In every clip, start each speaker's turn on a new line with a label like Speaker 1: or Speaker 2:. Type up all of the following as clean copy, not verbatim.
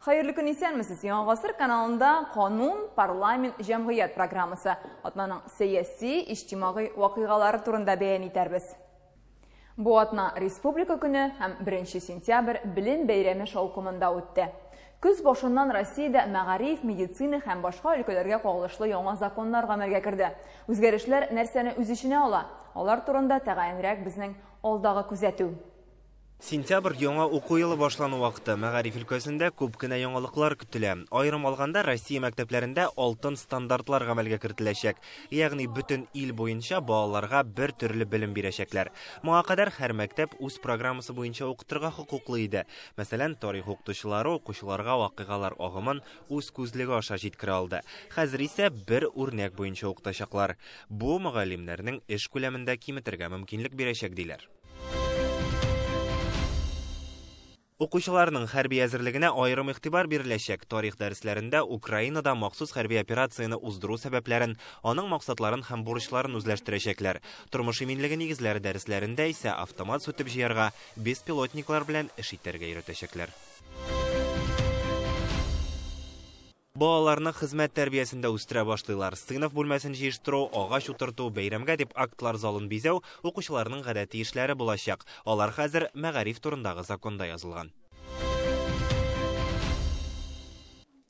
Speaker 1: Hayırlı gün isenmesiz. Яңа ғасыр kanalında Kanun, Parlament, Cemiyet programısı atnaның siyasi, içtimai vakıgaları turunda beyan eterbiz. Bu atna Respublika günü hem 1 sentyabr bilim beyremi şalkımında ötті. Күз башыннан Россиядә мәгариф, медицина һәм башка өлкәләргә кагылышлы яңа законнар гамәлгә керде. Үзгәрешләр нәрсәне үз иченә ала? Алар турында тәгаенрәк безнең алдагы күзәтү.
Speaker 2: Сентябрь яңа уку елы башлану вакыты мәгариф өлкәсендә күп кенә яңалыклар көтелә. Айрым алганда Россия мәктәпләрендә алтын стандартлар гамәлгә кертеләчәк. Ягъни бөтен ил буенча балаларга бер төрле белем бирәчәкләр. Моңа кадәр һәр мәктәп үз программасы буенча укытырга хокуклы иде. Мәсәлән, тарих укытучылары укучыларга вакыйгалар агымын үз күзлеге аша җиткерә алды. Хәзер исә бер үрнәк буенча укытачаклар. Бу мөгаллимнәрнең эш күләмендә киметергә мөмкинлек бирәчәк диләр. Укучыларның хәрби әзерлегенә айрым игътибар биреләчәк. Тарих дәресләрендә Украинада махсус хәрби операцияны уздыру сәбәпләрен, аның максатларын һәм бурычларын үзләштерәчәкләр. Тормыш иминлеге нигезләре дәресләрендә исә автомат сүтеп җыярга, беспилотниклар белән эш итәргә өйрәтәчәкләр. Балаларны хезмәт тәрбиясендә үстерә башлыйлар. Сыйныф бүлмәсен җыештыру, агач утырту, бәйрәмгә дип актлар залын бизәү укучыларның гадәти эшләре булачак. Алар хәзер мәгариф турындагы законда язылган.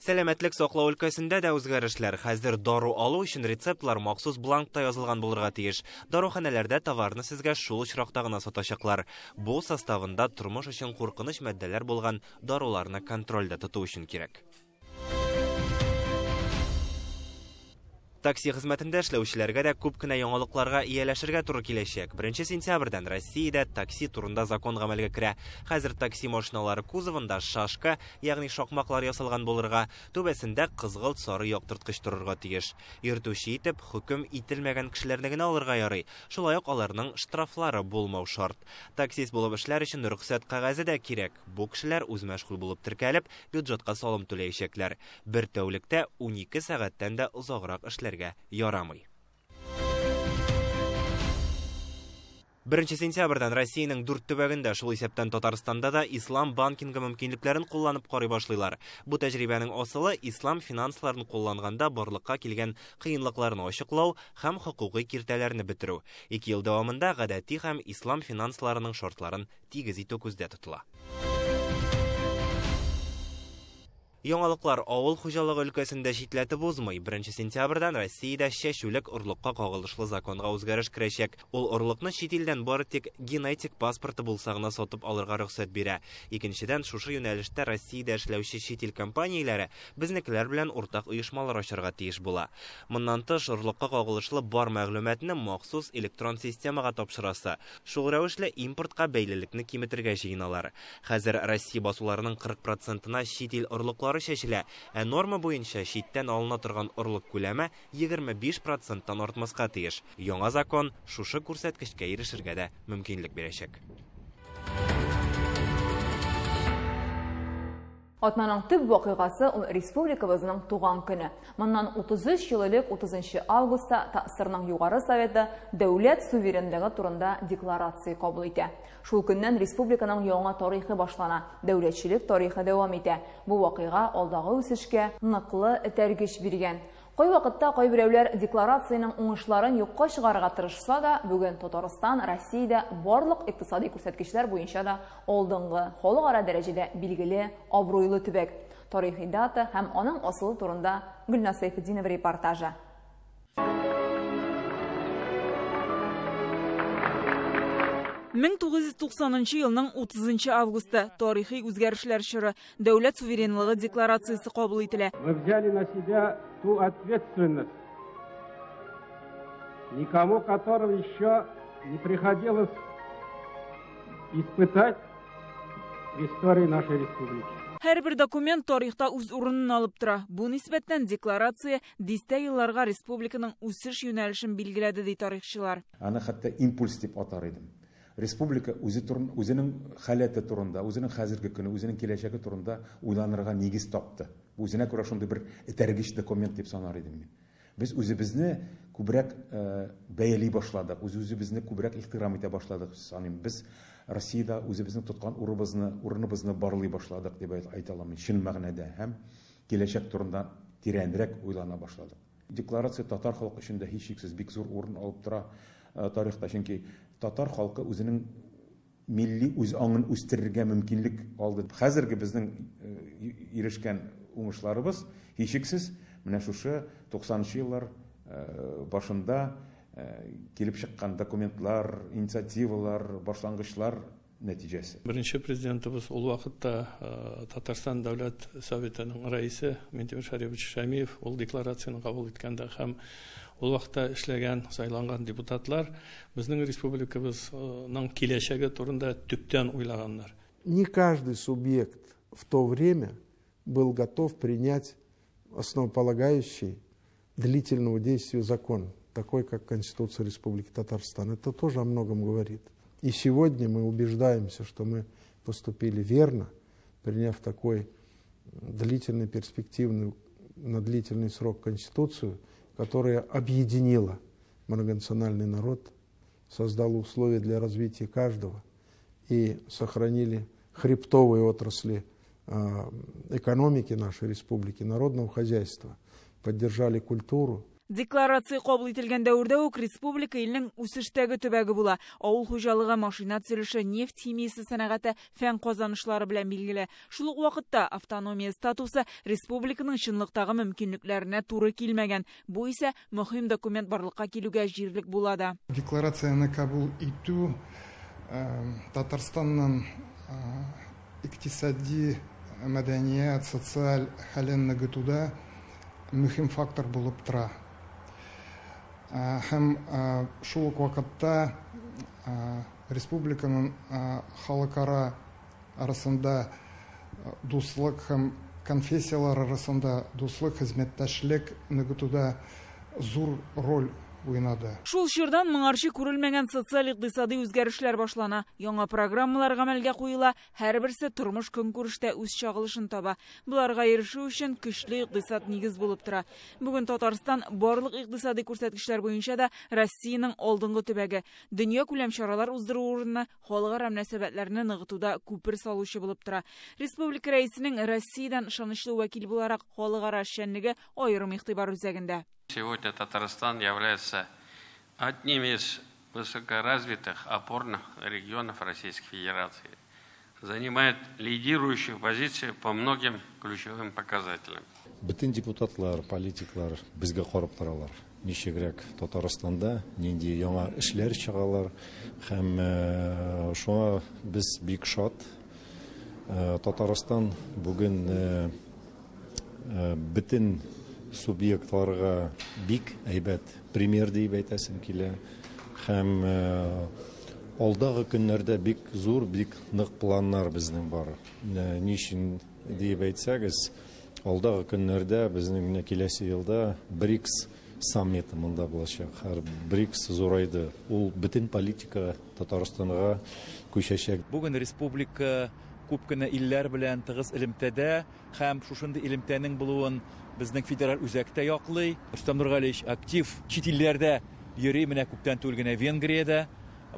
Speaker 2: Сәламәтлек саклау өлкәсендә дә үзгәрешләр. Хәзер дару алу өчен рецептлар махсус бланкта язылган булырга тиеш. Даруханәләрдә товарны сезгә шул очракта гына сатачаклар. Бу составында тормыш өчен куркыныч матдәләр булган даруларны контрольдә тоту өчен кирәк. Такси хезмәтендә эшләүчеләргә дә күп кенә яңалыкларга ияләшергә туры киләчәк. 1 сентябрьдән Россиядә такси турында закон гамәлгә керә. Хәзер такси машиналары кузовында шашка, ягъни шакмаклар ясалган булырга, түбәсендә кызгылт сары яктырткыч торырга тиеш. Йөртүче итеп хөкем ителмәгән кешеләрне генә алырга ярый. Шулай ук аларның штрафлары булмау шарт. Таксист булып эшләр өчен рөхсәт кәгазе дә кирәк. Бу кешеләр үз мәшгуль булып теркәлеп, бюджетка салым түләячәкләр. Бер тәүлектә 12 сәгатьтән дә озаграк эшләр ярамый. 1 сентябрьдән Россиянең 4 төбәгендә, шул исәптән Татарстанда да ислам банкингы мөмкинлекләрен кулланып карый башлыйлар. Бу тәҗрибәнең асылы ислам финансларын кулланганда барлыкка килгән кыенлыкларны ачыклау һәм хокукый киртәләрне бетерү. 2 ел дәвамында гадәти һәм ислам финансларының шартларын тигез итү күздә тотыла. Яңалыклар авыл хуҗалыгы өлкәсендә читләтеп узмый. 1 сентябрьдән Россиядә чәчүлек орлыкка кагылышлы законга үзгәреш керәчәк. Ул орлыкны чит илдән бары тик генетик паспорты булса гына сатып алырга рөхсәт бирә. Икенчедән, шушы юнәлештә Россиядә эшләүче чит ил компанияләре безнекеләр белән уртак оешмалар ачарга тиеш була. Моннан тыш, орлыкка кагылышлы бар мәгълүматны махсус электрон системага тапшырасы. Шул рәвешле импортка бәйлелекне киметергә җыеналар. Хәзер Россия басуларының 40%-на чит ил орлыклары чәчелә, ә норма буенча читтән алына торган орлык күләме 25%-тан артмаска тиеш. Яңа закон шушы күрсәткечкә ирешергә дә мөмкинлек бирәчәк.
Speaker 1: Атнаның төп вакыйгасы ул республикабызның туган көне. Моннан 33 ел элек 30 августта ТАССРның югары советы дәүләт суверенлыгы турында декларация кабул итә. Шул көннән республиканың яңа тарихы башлана, дәүләтчелек тарихы дәвам итә. Бу вакыйга алдагы үсешкә ныклы этәргеч биргән. Кай вакытта кайберәүләр декларацияның уңышларын юкка чыгарырга тырышса да, бүген Татарстан Россиядә барлык икътисади күрсәткечләр буенча да алдынгы, халыкара дәрәҗәдә билгеле, абруйлы төбәк. Тарихи дата һәм аның асылы турында Гөлназ Сайфетдинова репортажы.
Speaker 3: 1990 елның 30 августы тарихи үзгәрешләр чоры дәүләт суверенлыгы декларациясе кабул ителә.
Speaker 4: Мы взяли на себя ту ответственность, никому которого еще не приходилось испытать в истории нашей республики.
Speaker 3: Һәр бер документ тарихта үз урынын алып тора. Бу нисбәттән декларация дистә елларга республиканың үсеш юнәлешен билгеләде ди тарихчылар.
Speaker 5: Аны хәтта импульс дип атар идем. Республика үзенең халәте турында, үзенең хәзерге көне, үзенең киләчәге турында уйланырга нигез тапты. Бу үзенә күрә шундый бер этәргеч документ дип санар идем мин. Без үзебезне күбрәк бәяли башладык, үзебезне күбрәк ихтирам итә башладык саныйм. Без Россияда үзебезнең тоткан урыныбызны барлый башладык дип әйтә аламын, чын мәгънәдә, һәм киләчәк турында тирәнрәк уйлана башладык. Декларация татар халкы өчен дә һичшиксез бик зур урын алып тора тарихта, чөнки татар халкы үзенең милли үз аңын үстерергә мөмкинлек алды. Хәзерге безнең ирешкән уңышларыбыз һичшиксез менә шушы 90-нчы еллар башында килеп чыккан документлар, инициативалар, башлангычлар нәтиҗәсе.
Speaker 6: Беренче президентыбыз ул вакытта Татарстан Дәүләт Советының рәисе Минтимер Шәрифович Шәймиев ул декларацияны кабул иткәндә һәм ул вакытта эшләгән, сайланган депутатлар безнең республикабызның киләчәге турында төптән уйлаганнар.
Speaker 7: Не каждый субъект в то время был готов принять основополагающий длительного действия закон, такой как Конституция Республики Татарстан. Это тоже о многом говорит. И сегодня мы убеждаемся, что мы поступили верно, приняв такой длительный, перспективный, на длительный срок Конституцию, которая объединила многонациональный народ, создала условия для развития каждого и сохранили хребтовые отрасли экономики нашей республики, народного хозяйства, поддержали культуру.
Speaker 3: Декларация кабул ителгән дәвердә үк республика илнең үсештәге төбәге була. Авыл хуҗалыгы, машина төзелеше, нефть химиясе сәнәгате фән казанышлары белән билгеле. Шул ук вакытта автономия статусы республиканың чынлыктагы мөмкинлекләренә туры килмәгән. Бу исә мөһим документ барлыкка килүгә җирлек була да.
Speaker 8: Декларацияны кабул итү Татарстанның икътисади, мәдәният, социаль хәлен ныгытуда мөһим фактор булып тора. Һәм шул ук вакытта республиканың халыкара арасында дуслык һәм конфессиялар арасында дуслык, хезмәттәшлек ныгытуда зур роль уйнады.
Speaker 3: Шул чордан моңарчы күрелмәгән социаль-икътисади үзгәрешләр башлана. Яңа программалар гамәлгә куела, һәрберсе тормыш көнкүрештә үз чагылышын таба. Буларга ирешү өчен көчле икътисад нигез булып тора. Бүген Татарстан барлык икътисади күрсәткечләр буенча да Россиянең алдынгы төбәге. Дөнья күләм чаралар уздыру урынына халыкара мөнәсәбәтләрне ныгытуда күпер салучы булып тора. Республика рәисенең Россиядән ышанычлы вәкил буларак халыкара эшчәнлеге аерым игътибар үзәгендә.
Speaker 9: Сегодня Татарстан является одним из высокоразвитых опорных регионов Российской Федерации. Занимает лидирующую позицию по многим ключевым показателям.
Speaker 10: Bütün депутатлар, политиклар безгә карап торалар. Ничегрәк Татарстанда нинди яңа эшләр чыгалар һәм шуңа без бик шат. Татарстан бүген bütün субъектларга бик әйбәт пример дип әйтәсем килә. Һәм алдагы көннәрдә бик зур, бик нык планнар безнең бар. Нишин дип әйтсәгез, алдагы көннәрдә безнең киләсе елда БРИКС саммиты монда булачак. Һәр БРИКС зурайды. Ул бөтен политика Татарстанга күчәчәк.
Speaker 11: Бүген республика күп кенә илләр белән тыгыз элемтәдә һәм шушындый элемтәнең булуын безнең федераль үзәктә яклый. Рустам Нургалиевич актив чит илләрдә йөри, менә күптән түгел генә Венгриядә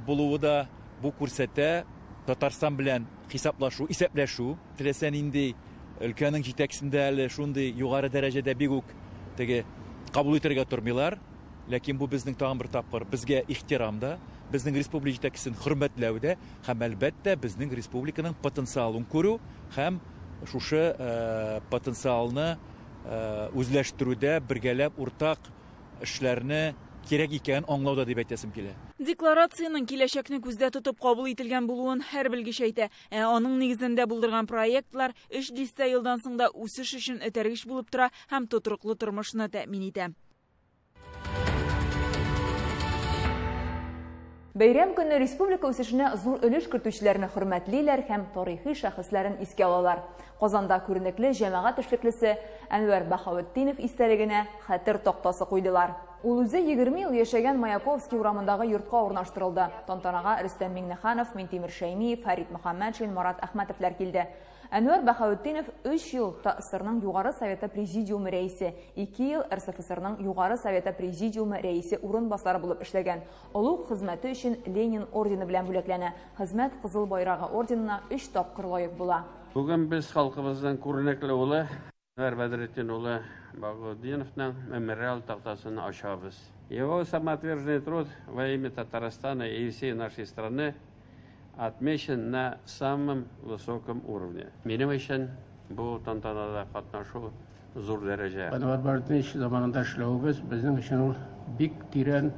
Speaker 11: булуы да бу күрсәтә Татарстан белән хисаплашу, исәпләшү. Теләсән инде өлкәнең җитәкчесендә әле шундый югары дәрәҗәдә бик үк теге кабул итәргә тормыйлар, ләкин бу безнең тагын бер тапкыр безгә ихтирамда, безнең республика җитәкчесен хөрмәтләүдә һәм әлбәттә безнең республиканың потенциалын күрү һәм шушы потенциалны үзләштерүдә бергәләп уртак эшләрне кирәк икән аңлауда дип әйтәсем килә.
Speaker 3: Декларацияның киләчәкне күздә тотып кабул ителгән булуын һәр белгеч әйтә. Аның нигезендә булдырган проектлар 3 елдан соң да үсеш өчен этәргеч булып тора һәм тотырлык тормышны тәэмин итә.
Speaker 1: Бәйрәм көне республика үсешенә зур өлеш кертүчеләрне хөрмәтлиләр һәм тарихи шәхесләрен искә алалар. Казанда күренекле җәмәгать эшлеклесе Әнвәр Бахауетдинов истәлегенә хәтер тактасы куйдылар. Ул үзе 20 ел яшәгән Маяковский урамындагы йортка урнаштырылды. Тантанага Рөстәм Миңнеханов, Минтимер Шәймиев, Фәрит Мөхәммәтшин, Марат Әхмәтовләр килде. Әнвәр Бахаутдинов 3 ел ТАССРның Югары Советы Президиумы рәисе, 2 ел РСФСРның Югары Советы Президиумы рәисе урынбасары булып эшләгән. Олуг хезмәте өчен Ленин ордены белән бүләкләнә. Хезмәт Кызыл байрагы орденына 3 тапкыр лаек була.
Speaker 9: Бүген без халкыбызның күренекле улы Әнвәр Бәдретдин улы Бахаутдиновның мемориал тактасын ачабыз. Его самоотверженный труд во имя Татарстана и всей нашей страны отмечен на самом высоком уровне. Минем өчен бу тантанада катнашу зур дәрәҗә.
Speaker 4: Әнвәр Бәдретдин заманында эшләүбез безнең өчен ул бик тирән,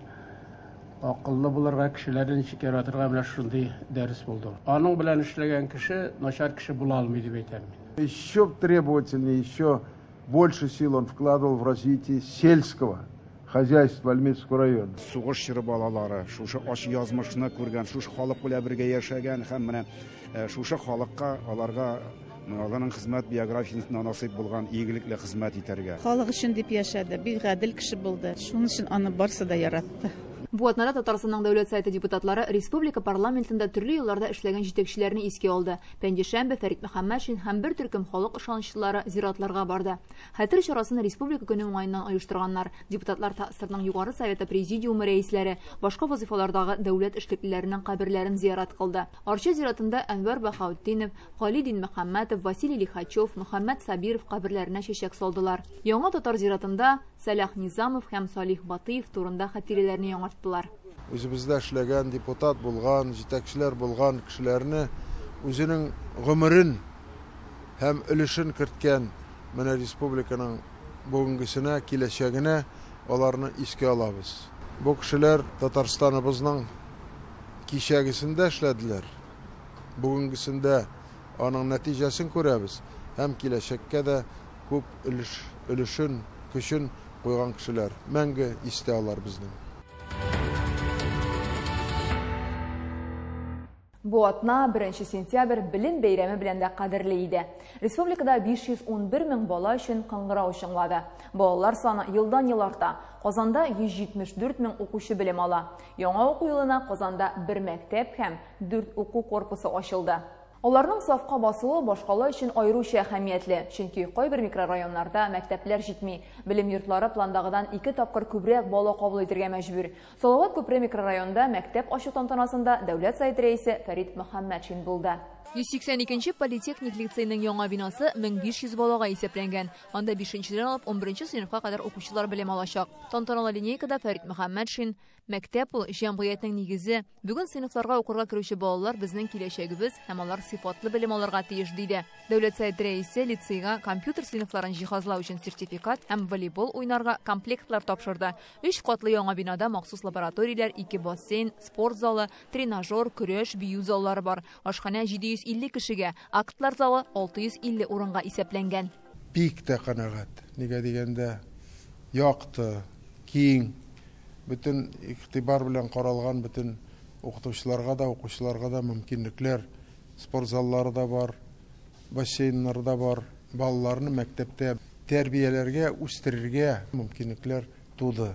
Speaker 4: акыллы булырга, кешеләрне ничек яратырга белән шундый дәрес булды. Аның белән эшләгән кеше начар кеше була алмый дип әйтәм.
Speaker 7: Еще требовательнее, еще больше сил он вкладывал в развитие сельского хозяйства Альметьевского района.
Speaker 12: Сугыш чоры балалары, шушы аш язмышны күргән, шушы халык белән бергә яшәгән һәм менә шушы халыкка аларның хезмәт биографиясына насыйп булган игелекле хезмәт итәргә.
Speaker 13: Халык өчен дип яшәде, бик гадел кеше булды. Шуның өчен аны барсы да яратты.
Speaker 1: Бу атнада Татарстанның дәүләт советы депутатлары республика парламентында төрле елларда эшләгән җитәкчеләрне искә алды. Пәнҗешәмбе Фәрит Мөхәммәтшин һәм бер төркем халык ышанычлылары зиратларга барды. Хәтер чарасын республика көне уңаеннан оештырганнар. Депутатлар ТАССРның Югары Советы Президиумы рәисләре, башка вазифалардагы дәүләт эшлеклеләренең каберләрен зиярат кылды. Арча зиратында Әнвәр Бахаутдинов, Халидин Мөхәммәтов, Василий Лихачев, Мөхәммәд Сабиров каберләренә чәчәк салдылар. Яңа татар зиратында Салах Низамов һәм Салих Батыев турында хатирәләрне яңарттылар.
Speaker 7: Үзебездә эшләгән депутат булган, җитәкчеләр булган кешеләрне үзенең гомерен һәм өлешен керткән менә республиканың бүгенгесенә, киләчәгенә аларны искә алабыз. Бу кешеләр Татарстаныбызның кичәгесендә эшләделәр. Бүгенгесендә аның нәтиҗәсен күрәбез һәм киләчәккә дә күп өлешен, көчен куйган кешеләр мәңге истә алар безнең.
Speaker 1: Бу атна 1 сентябрь билим бәйрәме белән дә кадерле иде. Республикада 511 мең бала өчен кыңгырау чыңлады. Балалар саны елдан-ел арта. Казанда 174 мең укучы белем ала. Яңа уку елына Казанда 1 мәктәп һәм 4 уку корпусы ачылды. Аларның сафка басылуы башкалар өчен аеруча әһәмиятле, чөнки кайбер микрорайоннарда мәктәпләр җитми, билем йортлары пландагыдан 2 тапкыр күбрәк бала кабул итәргә мәҗбүр. Салават күпре микрорайонында мәктәп ачу тантанасында дәүләт советы рәисе Фәрит Мөхәммәтшин булды. 182-нче политехник лицейның яңа бинасы 1500 балага исәпләнгән. Анда 5-дән алып 11-нче сыйныфка кадәр укучылар белем алачак. Тантаналы линейкада Фәрит Мөхәммәтшин: "Мәктәп ул җәмгыятьнең нигезе. Бүген сыйныфларга укырга керүче балалар безнең киләчәгебез һәм алар сыйфатлы белем алырга тиеш", диде. Дәүләт советы рәисе лицейга компьютер сыйныфларын җиһазлау өчен сертификат һәм волейбол уйнарга комплектлар тапшырды. 3 катлы яңа бинада махсус лабораторияләр, 2 бассейн, спорт залы, тренажер, көрәш, бию заллары бар. Ашхана 750 кешегә, актлар залы 650 урынга исәпләнгән.
Speaker 7: Бик тә канәгать. Нигә дигәндә якты, киң, бөтен игътибар белән каралган, бөтен укытучыларга да, укучыларга да мөмкинлекләр, спорт заллары да бар, бассейннар да бар. Балаларны мәктәптә тәрбияләргә, үстерергә мөмкинлекләр туды.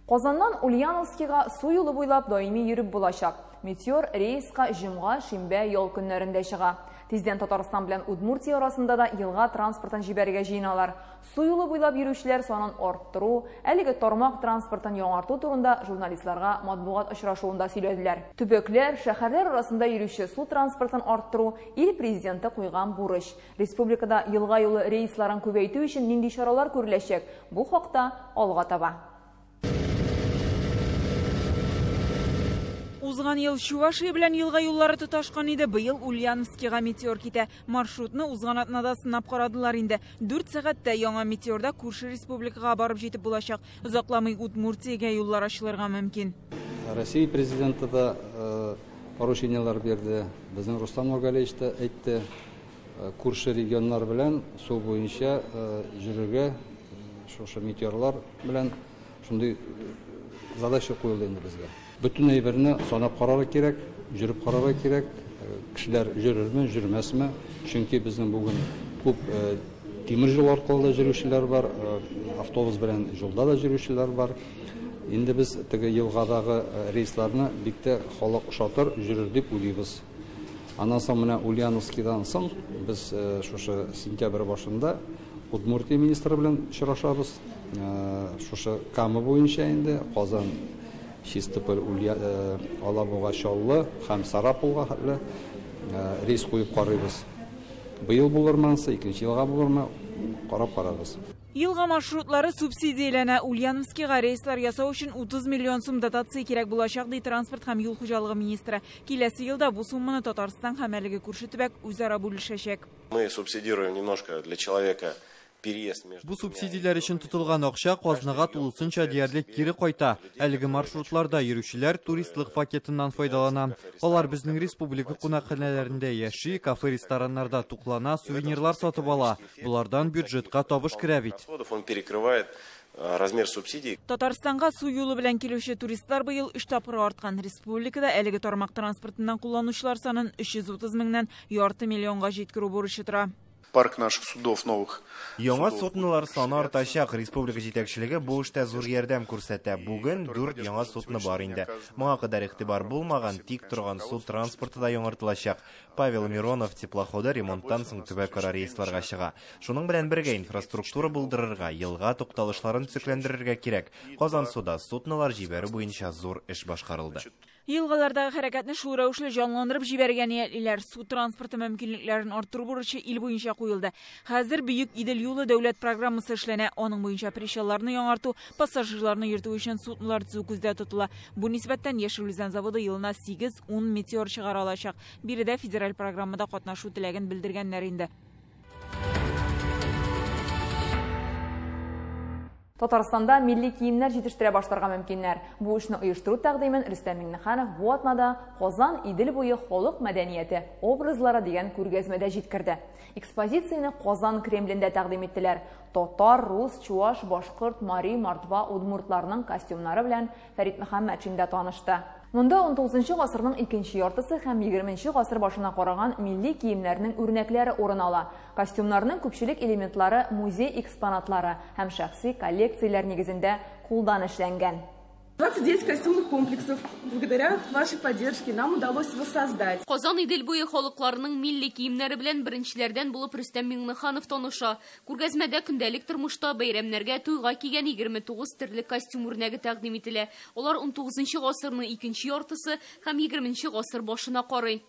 Speaker 1: Казаннан Ульяновскига су юлы буйлап даими йөреп булачак. Метеор рейска җомга, шимбә, ял көннәрендә чыга. Тиздән Татарстан белән Удмуртия арасында да елга транспортын җибәргә җыеналар. Су юлы буйлап йөрүчеләр санын арттыру, әлеге тармак транспортын яңарту турында журналистларга матбугат очрашуында сөйләделәр. Төбәкләр, шәһәрләр арасында йөрүче су транспортын арттыру ил президенты куйган бурыч. Республикада елга юлы рейсларын күбәйтү өчен нинди чаралар күреләчәк? Бу хакта алга таба.
Speaker 3: Узган ел Чувашия белән елга юллары тоташкан иде, быел Ульяновскига метеор китә. Маршрутны узган атнада сынап карадылар инде. 4 сәгатьтә яңа метеорда күрше республикага барып җитеп булачак. Озакламый Удмуртиягә юллар ачылырга мөмкин.
Speaker 14: Россия президенты да поручениялар берде. Безнең Рустам Нургалиевич та әйтте, күрше регионнар белән су буенча җөрергә, шушы метеорлар белән шундый задача куелды инде безгә. Bütün әйберне санап карарга кирәк, жүрүп карарга кирәк. Кешеләр жүрерме, жүрмәсме? Чөнки безнең бүген күп тимер җол аркылы да жүрүчеләр бар, автобус белән җолда да жүрүчеләр бар. Инде без теге елгадагы рейсларны бик тә халык ошатыр, жүрер дип уйлыйбыз. Аннан соң менә Ульяновскидан соң без шушы сентябрь башында Удмуртия министры белән очрашабыз. Шушы Кама буенча инде Казан, Чистополь, Алабуга, Чаллы һәм Сарапулга хәтле рейс куеп карыйбыз. Быел булырмансы, икенче елга булырмы, карап карарбыз.
Speaker 3: Елга маршрутлары субсидияләнә. Ульяновскига рейслар ясау өчен 30 миллион сум дотация кирәк булачак ди транспорт һәм юл хуҗалыгы министры. Киләсе елда бу сумманы Татарстан һәм әлеге күрше төбәк үзара бүлешәчәк.
Speaker 15: Мы субсидируем немножко для человека.
Speaker 16: Бу субсидияләр өчен тотылган акча казнага тулысынча диярлек кире кайта. Әлеге маршрутларда йөрүчеләр туристлык пакетыннан файдалана. Алар безнең республика кунакханәләрендә яши, кафе-рестораннарда туклана, сувенирлар сатып ала. Булардан бюджетка табыш керә бит.
Speaker 15: Он перекрывает размер субсидий.
Speaker 3: Татарстанга су юлы белән килүче туристлар быел 3 тапкыр арткан. Республикада әлеге тармак транспортыннан кулланучылар санын 330 меңнән ярты миллионга җиткерү бурычы тора.
Speaker 17: Парк наших судов новых.
Speaker 2: Яңа суднолар саны артачак. Республика җитәкчелеге бу эштә зур ярдәм күрсәтә. Бүген 4 яңа судны бар инде. Моңа кадәр игътибар булмаган тик торган суд транспорты да яңартылачак. Павел Миронов теплоходы ремонттан соң төбәкара рейсларга чыга. Шуның белән бергә инфраструктура булдырырга, елга тукталышларын төзекләндерергә кирәк. Казан суда суднолар җибәрү буенча зур эш башкарылды.
Speaker 3: Елгалардагы хәрәкәтне шул рәвешле җанландырып җибәргән ниятлиләр су транспорты мөмкинлекләрен арттыру бурычы ил буенча куелды. Хәзер Бөек Идел юлы дәүләт программасы эшләнә. Аның буенча причалларны яңарту, пассажирларны йөртү өчен суднолар төзү күздә тотыла. Бу нисбәттән Яшел Үзән заводы елына 8-10 метеор чыгара алачак. Биредә федераль программада катнашу теләген белдергәннәр инде.
Speaker 1: Татарстанда милли киемнәр җитештерә башларга мөмкиннәр. Бу эшне оештыру тәкъдимен Рөстәм Миңнеханов бу атнада Казан Идел буе халык мәдәнияте образлары дигән күргәзмәдә җиткерде. Экспозицияне Казан Кремлендә тәкъдим иттеләр. Татар, рус, чуаш, башкорт, мари, мордва, удмуртларның костюмнары белән Фәрит Мөхәммәтшин дә танышты. Монда 19 гасырның 2нче яртысы һәм 20нче гасыр башына караган милли киемнәрнең үрнәкләре урын ала. Костюмнарның күпчелек элементлары музей экспонатлары һәм шәхси коллекцияләр нигезендә кулдан эшләнгән.
Speaker 18: 29 костюмных комплексов. Благодаря вашей поддержке нам удалось его создать.
Speaker 19: Казан Идел буе халыкларының милли киемнәре белән беренчеләрдән булып Рөстәм Миңнеханов таныша. Күргәзмәдә көндәлек тормышта бәйрәмнәргә туйга кигән 29 төрле костюм үрнәге тәкъдим ителә. Алар 19 гасырның 2нче яртысы һәм 20нче гасыр башына карый.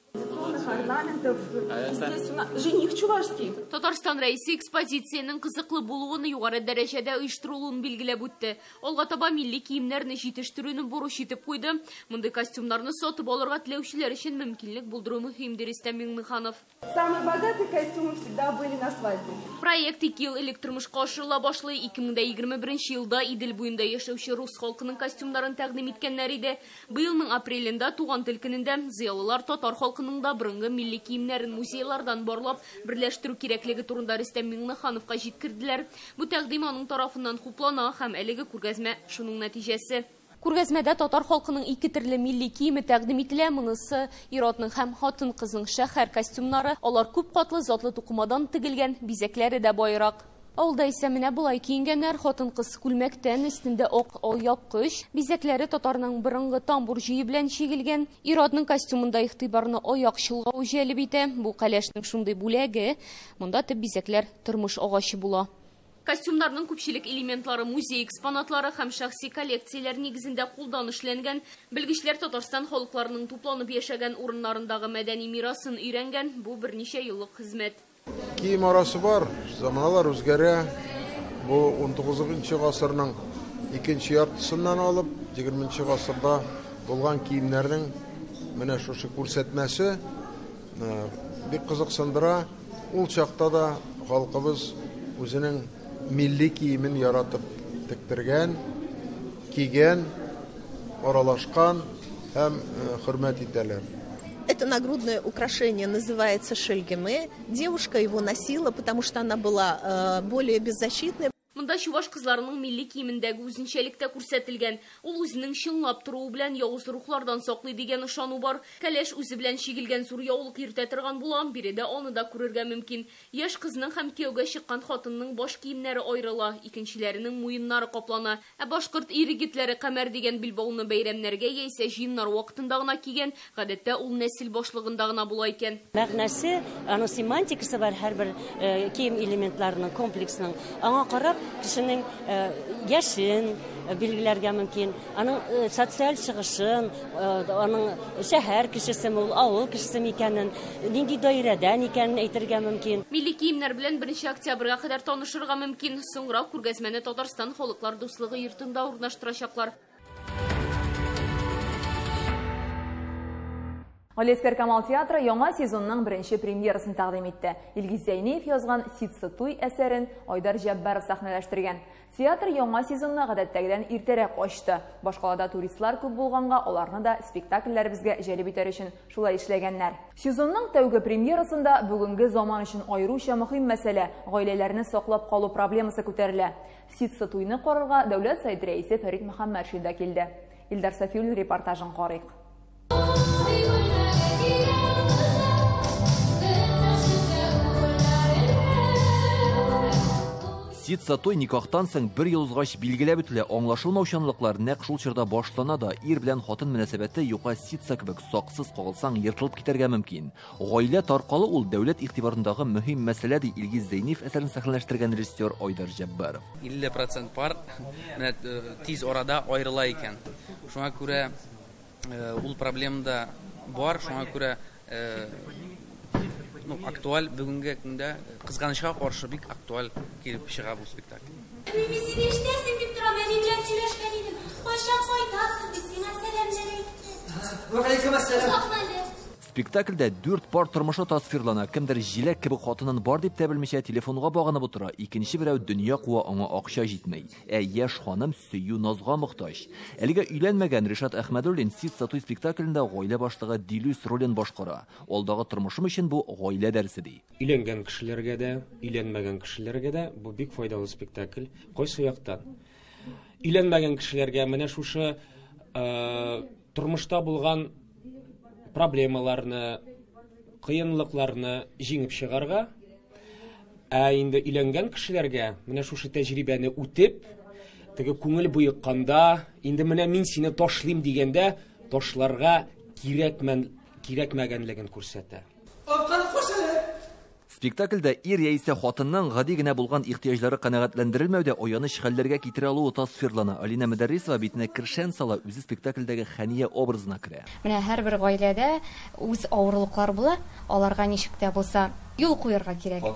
Speaker 19: Татарстан рәисе экспозицияның кызыклы булуын югары дәрәҗәдә оештырылуын билгеләп үтте. Алга таба милли киемнәрне җитештерүне бурыч итеп куйды. Мондый костюмнарны сатып алырга теләүчеләр өчен мөмкинлек булдыру мөһим ди Рөстәм Миңнеханов.
Speaker 18: Самые богатые костюмы всегда были на свадьбе.
Speaker 19: Проект 2 ел элек тормышка ашырыла башлый. 2021 елда Идел буенда яшәүче рус халкының костюмнарын тәкъдим иткәннәр иде. Быелның апрелендә туган тел көнендә зыялылар татар халкының да борынгы милли киемнәрен музейлардан барлап берләштерү кирәклеге турында Рөстәм Миңнехановка җиткерделәр. Бу тәкъдим аның тарафыннан хуплана һәм әлеге күргәзмә шуның нәтиҗәсе. Күргәзмәдә татар халкының 2 төрле милли киеме тәкъдим ителә. Монысы ир-атның һәм хатын-кызның шәһәр костюмнары. Алар күп катлы затлы тукымадан тегелгән, бизәкләре дә байрак. Алда исә менә булай киенгәннәр, хатын-кыз күлмәктән, үстендә ак аяк-кыш, бизәкләре татарның борынгы тамбур җые белән чигелгән. Ир-атның костюмында игътибарны аяк чылгау җәлеп итә. Бу каләшнең шундый бүләге. Монда төп бизәкләр тормыш агачы була. Костюмнарның күпчелек элементлары музей экспонатлары һәм шәхси коллекцияләр нигезендә кулдан эшләнгән. Белгечләр Татарстан халыкларының тупланып яшәгән урыннарындагы мәдәни мирасын өйрәнгән. Бу берничә еллык хезмәт.
Speaker 7: Кием арасы бар, заманалар үзгәрә. Бу 19 гасырның 2нче яртысыннан алып 20нче гасырда булган киемнәрнең менә шушы күрсәтмәсе бик кызыксындыра. Ул чакта да халкыбыз үзенең милли киемен яратып тектергән, кигән, аралашкан һәм хөрмәт итәләр.
Speaker 20: Это нагрудное украшение называется шельгеме. Девушка его носила, потому что она была более беззащитной.
Speaker 19: турында Чуваш кызларының милли киемендәге үзенчәлектә күрсәтелгән. Ул үзенең чынлап торуы белән явыз рухлардан саклый дигән ышану бар. Кәләш үзе белән чигелгән зур яулык иртә торган булам, биредә аны да күрергә мөмкин. Яшь кызның һәм кияүгә чыккан хатынның баш киемнәре аерыла, икенчеләренең муеннары каплана. Ә башкорт ир-егетләре камәр дигән билбауны бәйрәмнәргә яисә җыеннар вакытында гына кигән, гадәттә ул нәсел башлыгында гына була икән.
Speaker 21: Мәгънәсе, аның семантикасы бар һәрбер кием элементларының комплексның. Аңа карап, кешенең яшен билгеләргә мөмкин, аның социаль чыгышын, аның шәһәр кешесеме, ул авыл кешесеме икәнен, нинди даирәдән икәнен әйтергә мөмкин.
Speaker 19: Милли киемнәр белән 1 октябрьгә кадәр танышырга мөмкин. Соңра күргәзмәне Татарстан халыклар дуслыгы йортында урнаштырачаклар.
Speaker 1: Галиәскәр Камал театры яңа сезонның 1 премьерасын тәкъдим итте. Илгиз Зәйнеев язган Ситсы туй әсәрен Айдар Җәббаров сәхнәләштергән. Театр яңа сезонны гадәттәгедән иртәрәк ачты. Башкалада туристлар күп булганга, аларны да спектакльләребезгә җәлеп итәр өчен шулай эшләгәннәр. Сезонның тәүге премьерасында бүгенге заман өчен аеруча мөһим мәсьәлә – гаиләләрне саклап калу проблемасы күтәрелә. Ситсы туйны карарга Дәүләт Совет рәисе Фәрит Мөхәммәтшин да килде. Илдар Сафиуллин репортажын карыйк.
Speaker 22: Ситсы той никахтан соң 1 ел узгач билгеләп үтелә, аңлашылмаучанлыклар нәкъ шул чорда башлана да, ир белән хатын мөнәсәбәте юка ситса кебек саксыз калсаң йыртылып китәргә мөмкин. Гаилә таркалы ул дәүләт игътибарындагы мөһим мәсьәлә ди Илгиз Зәйнеев әсәрен сәхнәләштергән режиссер Айдар Җәббаров.
Speaker 23: 50% пар тиз арада аерыла икән. Шуңа күрә ул проблемада бар, шуңа күрә актуаль бүгенге көндә кызганычка каршы бик актуаль килеп чыга бу спектакль.
Speaker 22: Спектакльдә 4 пар тормышы тасвирлана. Кемдер җиләк кебек хатынын бар дип тәбелмичә телефонга баганып утыра. Икенче берәү дөнья куа аңа акча җитмәй. Яшь ханым сөю назга мохтаҗ. Әлегә өйләнмәгән Ришат Әхмәдуллин Ситсы туй спектаклендә гаилә башлыгы Дилүс ролен башкара. Алдагы тормышым өчен бу гаилә дәресе ди.
Speaker 24: Өйләнгән кешеләргә дә, өйләнмәгән кешеләргә дә бу бик файдалы спектакль. Кайсы яктан? Өйләнмәгән кешеләргә менә шушы тормышта булган проблемаларны, кыенлыкларны җиңеп чыгарга, инде өйләнгән кешеләргә менә шушы тәҗрибәне үтеп, теге күңел буйыкканда, инде менә мин сине ташлыйм дигәндә, ташларга кирәкмәгәнлеген күрсәтә.
Speaker 22: Спектакльдә ир яисә хатынның гади генә булган ихтияҗлары канәгатьләндерелмәүдә аяныч хәлләргә китерә алуы тасвирлана. Алина Мөдәррисова битенә кершән сала, үзе спектакльдәге Хәния образына керә.
Speaker 25: Менә һәрбер гаиләдә үз авырлыклар була, аларга ничек тә булса юл куярга кирәк.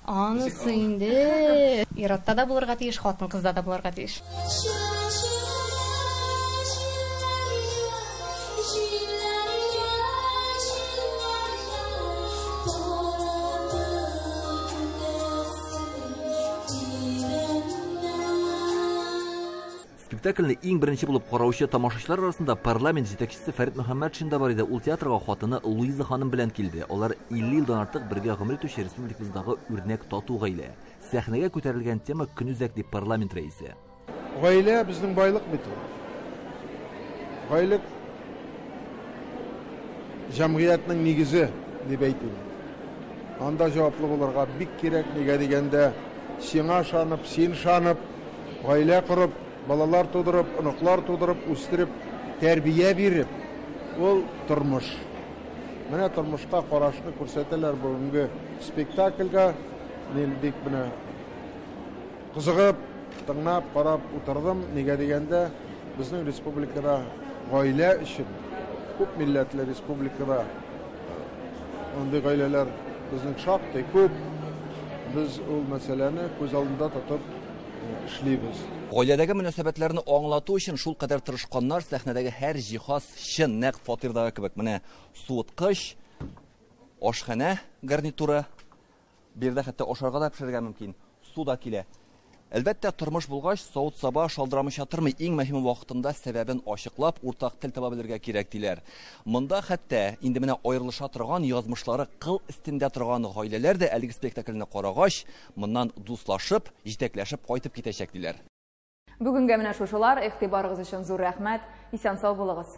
Speaker 25: Анысы инде иратта да булырга тиеш, хатын кызда да булырга тиеш.
Speaker 22: Спектакльне иң беренче булып караучы тамашачылар арасында парламент җитәкчесе Фәрит Мөхәммәтшин да бар иде. Ул театрга хатыны Луиза ханым белән килде. Алар 50 елдан артык бергә гомер итүче республикабыздагы үрнәк тату гаилә. Сәхнәгә күтәрелгән тема көнүзәк дип парламент рәисе.
Speaker 7: Гаилә безнең байлык бит ул. Байлык җәмгыятьнең нигезе дип әйтим. Анда җаваплы булырга бик кирәк, нигә дигәндә, сиңа ышанып, син ышанып, гаилә корып, балалар тудырып, оныклар тудырып, үстереп, тәрбия биреп, ул тормыш. Менә тормышка карашны күрсәтәләр бүгенге спектакльгә. Мин бик менә кызыгып, тыңлап, карап утырдым. Нигә дигәндә, безнең республикада гаилә өчен күп милләтле республикада андый гаиләләр безнең шактый күп. Без ул мәсьәләне күз алдында тотып эшлибез.
Speaker 22: Гаиләдәге мөнәсәбәтләрне аңлату өчен шул кадәр тырышканнар сәхнәдәге һәр җиһаз чын нәкъ фатирдагы кебек. Менә суыткыч, ашханә гарнитуры, бирдә хәтта ашарга да пешерергә мөмкин. Су да килә. Әлбәттә, тормыш булгач, савыт-саба шалдырамыйча тормый, иң мөһиме вакытында сәбәбен ачыклап, уртак тел таба белергә кирәк диләр. Монда хәтта инде менә аерылыша торган, язмышлары кыл өстендә торган гаиләләр дә әлеге спектакльне карагач, моннан дуслашып, җитәкләшеп кайтып китәчәк диләр.
Speaker 1: Бүгенгә менә шушылар, игътибарыгыз өчен зур рәхмәт, исән сау булыгыз.